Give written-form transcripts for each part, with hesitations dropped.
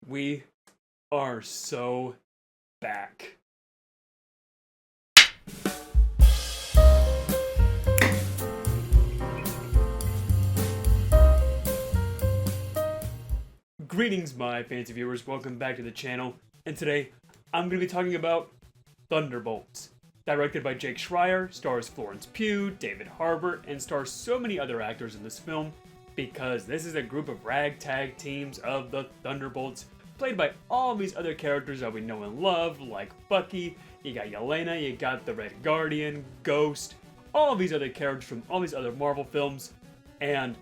We are so back. Greetings, my fancy viewers. Welcome back to the channel. And today, I'm going to be talking about Thunderbolts. Directed by Jake Schreier, stars Florence Pugh, David Harbour, and stars so many other actors in this film because this is a group of ragtag teams of the Thunderbolts, played by all these other characters that we know and love, like Bucky, you got Yelena, you got the Red Guardian, Ghost, all these other characters from all these other Marvel films, and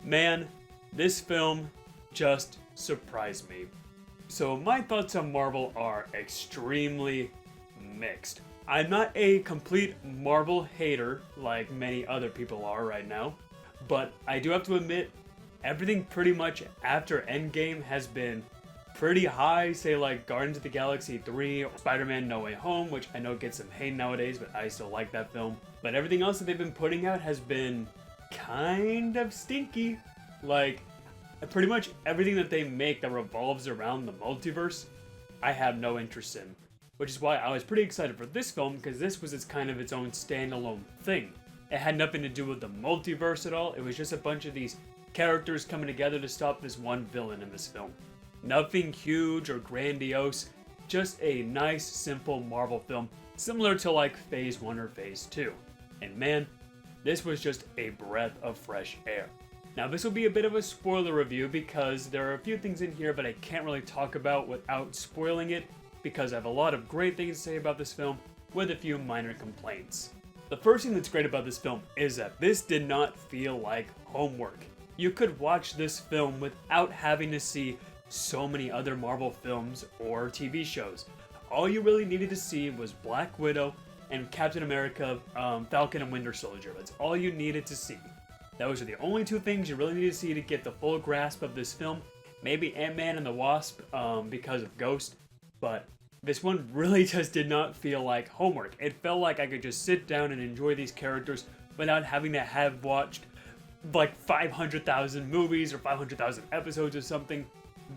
man, this film just surprised me. So my thoughts on Marvel are extremely mixed. I'm not a complete Marvel hater like many other people are right now, but I do have to admit, everything pretty much after Endgame has been pretty high, say like Guardians of the Galaxy 3, or Spider-Man No Way Home, which I know gets some hate nowadays, but I still like that film. But everything else that they've been putting out has been kind of stinky. Like, pretty much everything that they make that revolves around the multiverse, I have no interest in. Which is why I was pretty excited for this film, because this was its own standalone thing. It had nothing to do with the multiverse at all, it was just a bunch of these characters coming together to stop this one villain in this film. Nothing huge or grandiose, just a nice, simple Marvel film, similar to like Phase 1 or Phase 2. And man, this was just a breath of fresh air. Now this will be a bit of a spoiler review because there are a few things in here that I can't really talk about without spoiling it, because I have a lot of great things to say about this film with a few minor complaints. The first thing that's great about this film is that this did not feel like homework. You could watch this film without having to see so many other Marvel films or TV shows. All you really needed to see was Black Widow and Captain America, Falcon and Winter Soldier. That's all you needed to see. Those are the only two things you really need to see to get the full grasp of this film. Maybe Ant-Man and the Wasp because of Ghost, but this one really just did not feel like homework. It felt like I could just sit down and enjoy these characters without having to have watched like 500,000 movies or 500,000 episodes or something.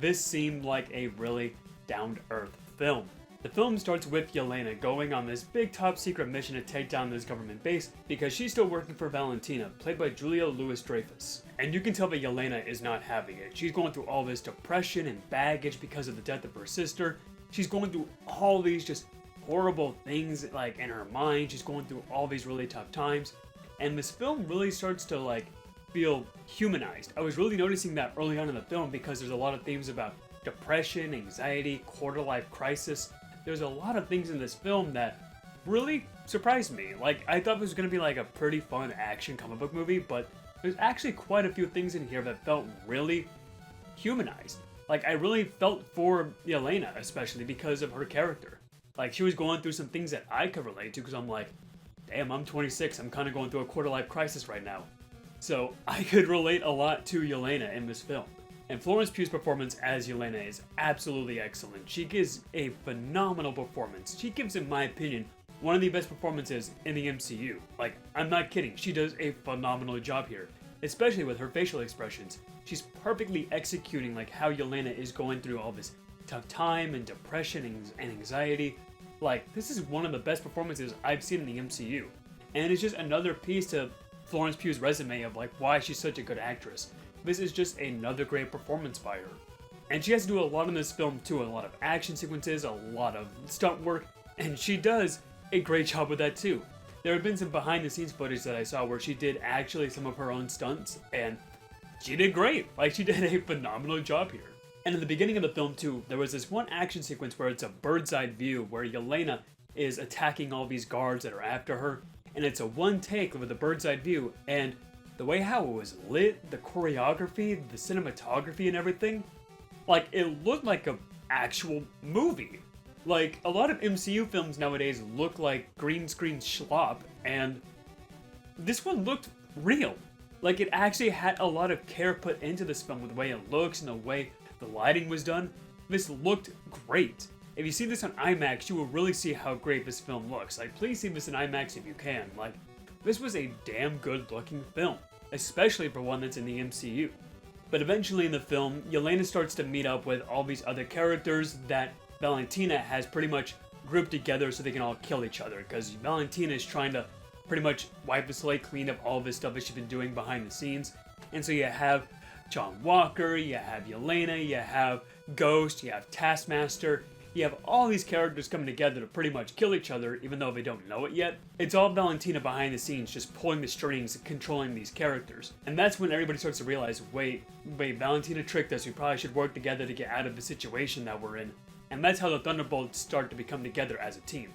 This seemed like a really down-to-earth film. The film starts with Yelena going on this big top-secret mission to take down this government base because she's still working for Valentina, played by Julia Louis-Dreyfus. And you can tell that Yelena is not having it. She's going through all this depression and baggage because of the death of her sister. She's going through all these just horrible things like in her mind. She's going through all these really tough times. And this film really starts to like feel humanized. I was really noticing that early on in the film because there's a lot of themes about depression, anxiety, quarter-life crisis. There's a lot of things in this film that really surprised me. Like, I thought this was going to be like a pretty fun action comic book movie, but there's actually quite a few things in here that felt really humanized. Like, I really felt for Yelena, especially because of her character. Like, she was going through some things that I could relate to, because I'm like, damn, I'm 26, I'm kind of going through a quarter-life crisis right now. So, I could relate a lot to Yelena in this film. And Florence Pugh's performance as Yelena is absolutely excellent. She gives a phenomenal performance. She gives, in my opinion, one of the best performances in the MCU. Like, I'm not kidding, she does a phenomenal job here, especially with her facial expressions. She's perfectly executing like how Yelena is going through all this tough time and depression and anxiety. Like, this is one of the best performances I've seen in the MCU. And it's just another piece to Florence Pugh's resume of like why she's such a good actress. This is just another great performance by her. And she has to do a lot in this film too, a lot of action sequences, a lot of stunt work, and she does a great job with that too. There have been some behind the scenes footage that I saw where she did actually some of her own stunts, and she did great. Like, she did a phenomenal job here. And in the beginning of the film too, there was this one action sequence where it's a bird's eye view where Yelena is attacking all these guards that are after her, and it's a one take with a bird's eye view, and the way how it was lit, the choreography, the cinematography and everything, like, it looked like an actual movie. Like, a lot of MCU films nowadays look like green screen slop, and this one looked real. Like, it actually had a lot of care put into this film with the way it looks and the way the lighting was done. This looked great. If you see this on IMAX, you will really see how great this film looks. Like, please see this in IMAX if you can. Like, this was a damn good looking film, especially for one that's in the MCU. But eventually in the film, Yelena starts to meet up with all these other characters that Valentina has pretty much grouped together so they can all kill each other. Because Valentina is trying to pretty much wipe the slate clean of all this stuff that she's been doing behind the scenes. And so you have John Walker, you have Yelena, you have Ghost, you have Taskmaster. You have all these characters coming together to pretty much kill each other, even though they don't know it yet. It's all Valentina behind the scenes, just pulling the strings and controlling these characters. And that's when everybody starts to realize, wait, Valentina tricked us. We probably should work together to get out of the situation that we're in. And that's how the Thunderbolts start to become together as a team.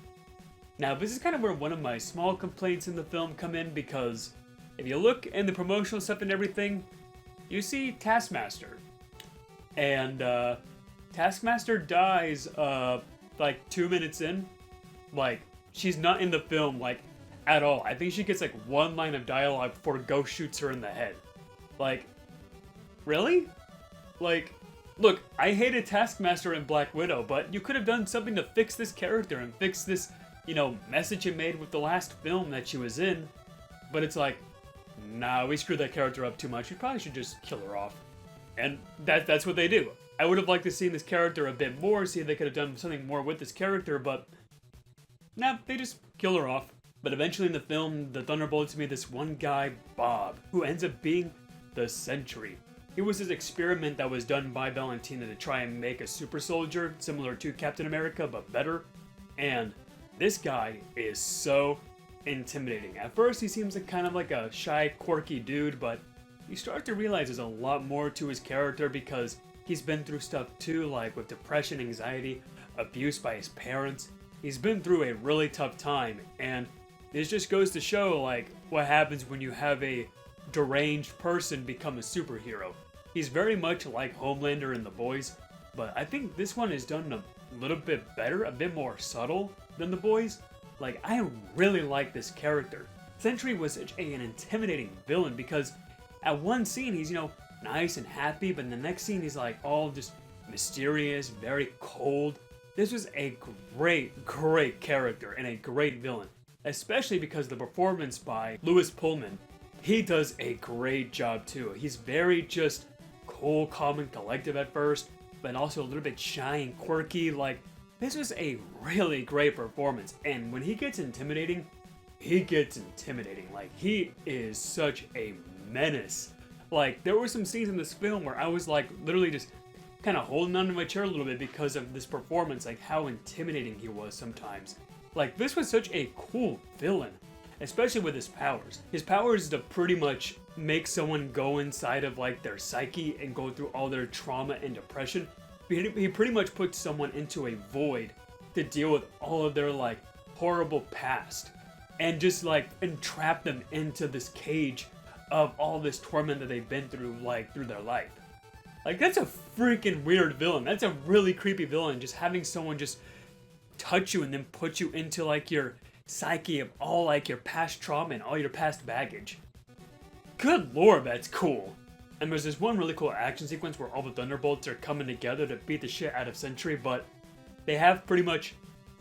Now, this is kind of where one of my small complaints in the film come in, because if you look in the promotional stuff and everything, you see Taskmaster. And, Taskmaster dies, like 2 minutes in. Like, she's not in the film, like, at all. I think she gets, like, one line of dialogue before Ghost shoots her in the head. Like, really? Like, look, I hated Taskmaster in Black Widow, but you could have done something to fix this character and fix this, you know, message you made with the last film that she was in. But it's like, nah, we screwed that character up too much. We probably should just kill her off. And that's what they do. I would have liked to see this character a bit more, see if they could have done something more with this character, but nah, they just kill her off. But eventually in the film, the Thunderbolts meet this one guy, Bob, who ends up being the Sentry. It was this experiment that was done by Valentina to try and make a super soldier, similar to Captain America, but better. And this guy is so intimidating. At first, he seems like kind of like a shy, quirky dude, but you start to realize there's a lot more to his character because he's been through stuff too, like with depression, anxiety, abuse by his parents. He's been through a really tough time, and this just goes to show, like, what happens when you have a deranged person become a superhero. He's very much like Homelander in The Boys, but I think this one is done a little bit better, a bit more subtle than The Boys. Like, I really like this character. Sentry was such an intimidating villain because at one scene he's, you know, nice and happy, but in the next scene he's like all just mysterious, very cold. This was a great character and a great villain, especially because the performance by Lewis Pullman, he does a great job too. He's very just cool, calm, and collective at first, but also a little bit shy and quirky. Like, this was a really great performance, and when he gets intimidating, he gets intimidating. Like, he is such a menace. Like, there were some scenes in this film where I was like literally just kind of holding onto my chair a little bit because of this performance, like how intimidating he was sometimes. Like, this was such a cool villain, especially with his powers. His powers is to pretty much make someone go inside of like their psyche and go through all their trauma and depression. He pretty much puts someone into a void to deal with all of their like horrible past and just like entrap them into this cage of all this torment that they've been through, like, through their life. Like, that's a freaking weird villain. That's a really creepy villain, just having someone just touch you and then put you into, like, your psyche of all, like, your past trauma and all your past baggage. Good lord, that's cool. And there's this one really cool action sequence where all the Thunderbolts are coming together to beat the shit out of Sentry, but they have pretty much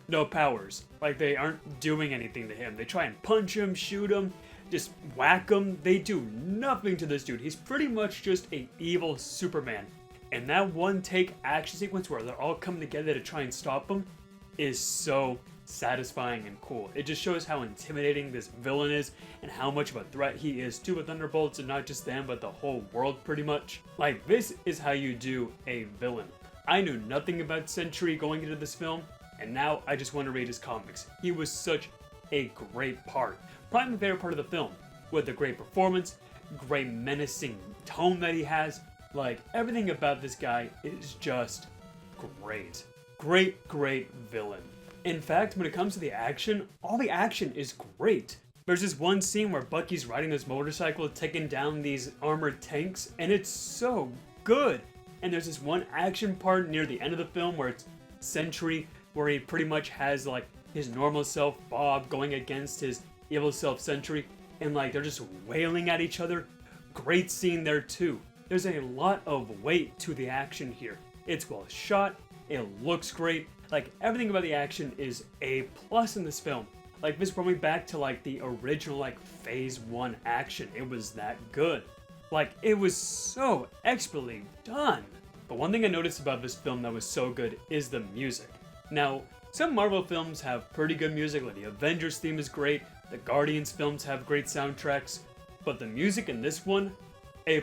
no powers. Like, they aren't doing anything to him. They try and punch him, shoot him, just whack him. They do nothing to this dude. He's pretty much just a evil Superman. And that one take action sequence where they're all coming together to try and stop him is so satisfying and cool. It just shows how intimidating this villain is and how much of a threat he is to the Thunderbolts, and not just them, but the whole world pretty much. Like, this is how you do a villain. I knew nothing about Sentry going into this film, and now I just want to read his comics. He was such a great part. Probably my favorite part of the film, with a great performance, great menacing tone that he has. Like, everything about this guy is just great. Great villain. In fact, when it comes to the action, all the action is great. There's this one scene where Bucky's riding this motorcycle, taking down these armored tanks, and it's so good. And there's this one action part near the end of the film where it's Sentry, where he pretty much has like his normal self, Bob, going against his evil self, Sentry, and like they're just wailing at each other. Great scene there too. There's a lot of weight to the action here. It's well shot, it looks great, like everything about the action is A+ in this film. Like, this brought me back to like the original like phase 1 action. It was that good. Like, it was so expertly done. But one thing I noticed about this film that was so good is the music. Now, some Marvel films have pretty good music, like the Avengers theme is great, the Guardians films have great soundtracks, but the music in this one, A+.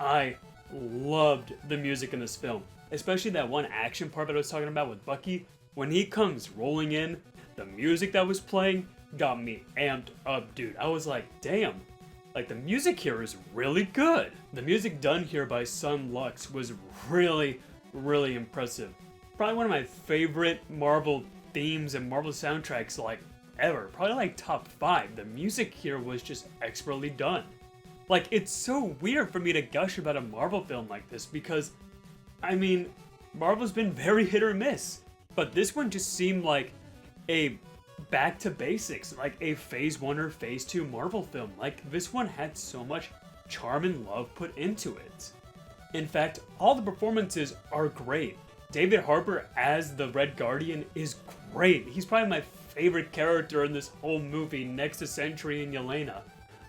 I loved the music in this film, especially that one action part that I was talking about with Bucky. When he comes rolling in, the music that was playing got me amped up, dude. I was like, damn, like the music here is really good. The music done here by Sun Lux was really, really impressive. Probably one of my favorite Marvel themes and Marvel soundtracks like ever. Probably like top 5. The music here was just expertly done. Like, it's so weird for me to gush about a Marvel film like this because, I mean, Marvel's been very hit or miss. But this one just seemed like a back to basics, like a phase 1 or phase 2 Marvel film. Like, this one had so much charm and love put into it. In fact, all the performances are great. David Harbour as the Red Guardian is great. He's probably my favorite character in this whole movie next to Sentry and Yelena.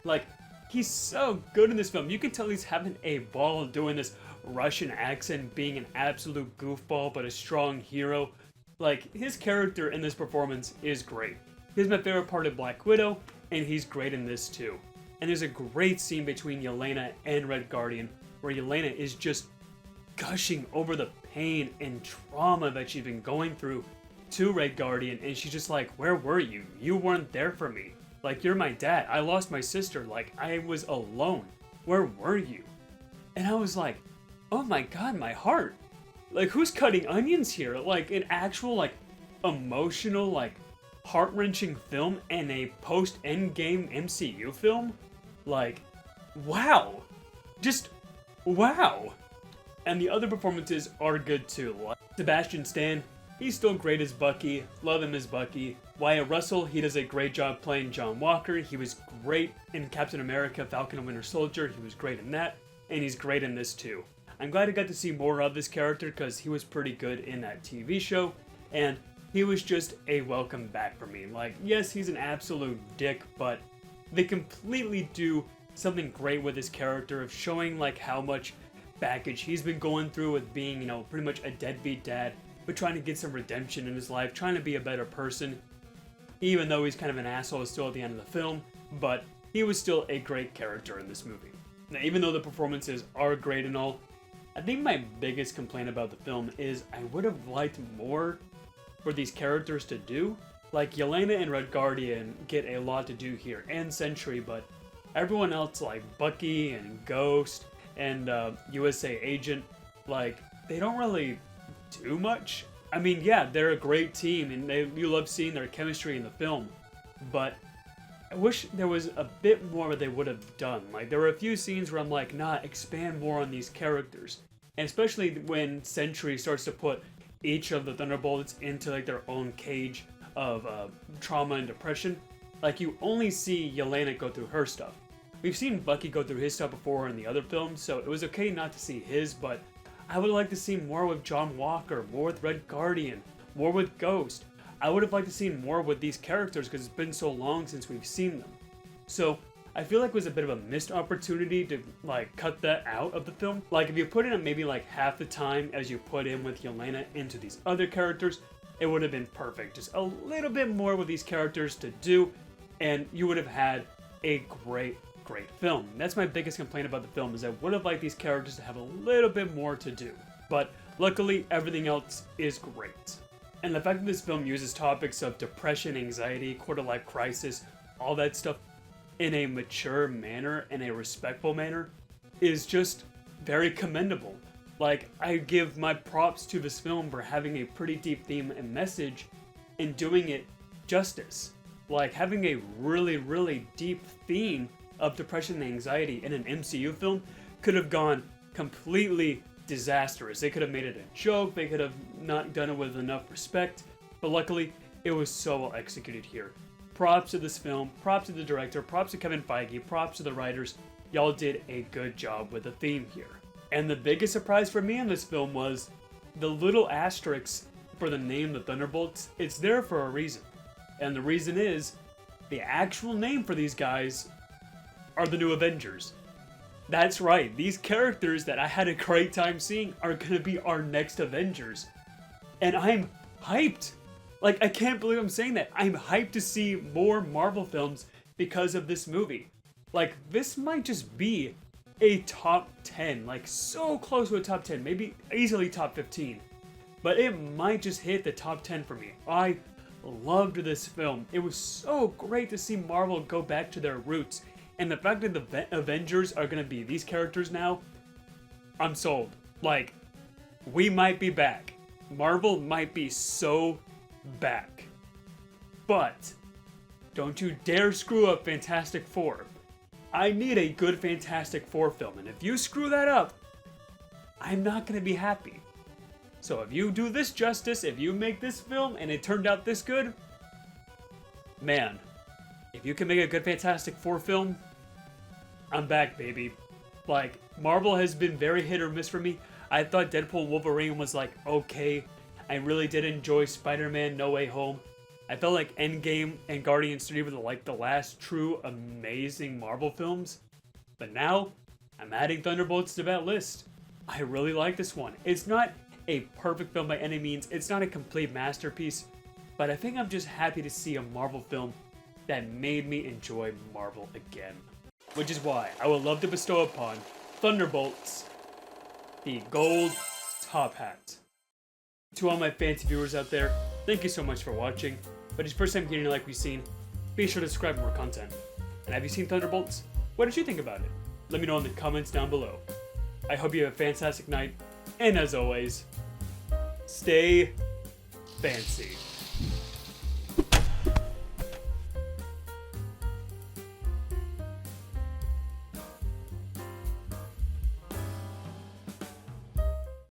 Like, he's so good in this film. You can tell he's having a ball doing this Russian accent, being an absolute goofball but a strong hero. Like, his character in this performance is great. He's my favorite part of Black Widow, and he's great in this too. And there's a great scene between Yelena and Red Guardian, where Yelena is just gushing over the pain and trauma that she's been going through to Red Guardian, and she's just like, where were you? You weren't there for me. Like, you're my dad. I lost my sister. Like, I was alone. Where were you? And I was like, oh my god, my heart. Like, who's cutting onions here? Like, an actual, like, emotional, like, heart-wrenching film and a post-Endgame MCU film? Like, wow. Just, wow. And the other performances are good too. Like Sebastian Stan, he's still great as Bucky. Love him as Bucky. Wyatt Russell, he does a great job playing John Walker. He was great in Captain America, Falcon and Winter Soldier. He was great in that. And he's great in this too. I'm glad I got to see more of this character because he was pretty good in that TV show. And he was just a welcome back for me. Like, yes, he's an absolute dick, but they completely do something great with his character of showing like how much baggage he's been going through with being, you know, pretty much a deadbeat dad, but trying to get some redemption in his life, trying to be a better person, even though he's kind of an asshole still at the end of the film, but he was still a great character in this movie. Now, even though the performances are great and all, I think my biggest complaint about the film is I would have liked more for these characters to do. Like, Yelena and Red Guardian get a lot to do here, and Sentry, but everyone else, like Bucky and Ghost and USA Agent, like, they don't really do much. I mean, yeah, they're a great team, and you love seeing their chemistry in the film, but I wish there was a bit more they would have done. Like, there were a few scenes where I'm like, nah, expand more on these characters. And especially when Sentry starts to put each of the Thunderbolts into, like, their own cage of trauma and depression. Like, you only see Yelena go through her stuff. We've seen Bucky go through his stuff before in the other films, so it was okay not to see his, but I would like to see more with John Walker, more with Red Guardian, more with Ghost. I would have liked to see more with these characters because it's been so long since we've seen them. So I feel like it was a bit of a missed opportunity to like cut that out of the film. Like, if you put in at maybe like half the time as you put in with Yelena into these other characters, it would have been perfect. Just a little bit more with these characters to do, and you would have had a great film. That's my biggest complaint about the film, is I would have liked these characters to have a little bit more to do. But luckily, everything else is great. And the fact that this film uses topics of depression, anxiety, quarter-life crisis, all that stuff in a mature manner and a respectful manner is just very commendable. Like, I give my props to this film for having a pretty deep theme and message and doing it justice. Like, having a really, really deep theme of depression and anxiety in an MCU film could have gone completely disastrous. They could have made it a joke, they could have not done it with enough respect, but luckily it was so well executed here. Props to this film, props to the director, props to Kevin Feige, props to the writers. Y'all did a good job with the theme here. And the biggest surprise for me in this film was the little asterisk for the name the Thunderbolts. It's there for a reason. And the reason is the actual name for these guys are the New Avengers. That's right, these characters that I had a great time seeing are gonna be our next Avengers. And I'm hyped! Like, I can't believe I'm saying that. I'm hyped to see more Marvel films because of this movie. Like, this might just be a top 10, like so close to a top 10, maybe easily top 15. But it might just hit the top 10 for me. I loved this film. It was so great to see Marvel go back to their roots. And the fact that the Avengers are gonna be these characters now, I'm sold. Like, we might be back. Marvel might be so back. But don't you dare screw up Fantastic Four. I need a good Fantastic Four film, and if you screw that up, I'm not gonna be happy. So if you do this justice, if you make this film and it turned out this good, man, if you can make a good Fantastic Four film, I'm back, baby. Like, Marvel has been very hit or miss for me. I thought Deadpool Wolverine was like, okay. I really did enjoy Spider-Man No Way Home. I felt like Endgame and Guardians 3 were like the last true amazing Marvel films. But now, I'm adding Thunderbolts to that list. I really like this one. It's not a perfect film by any means. It's not a complete masterpiece. But I think I'm just happy to see a Marvel film that made me enjoy Marvel again. Which is why I would love to bestow upon Thunderbolts the gold top hat. To all my fancy viewers out there, thank you so much for watching. But if it's your first time getting like we've seen, be sure to subscribe for more content. And have you seen Thunderbolts? What did you think about it? Let me know in the comments down below. I hope you have a fantastic night, and as always, stay fancy.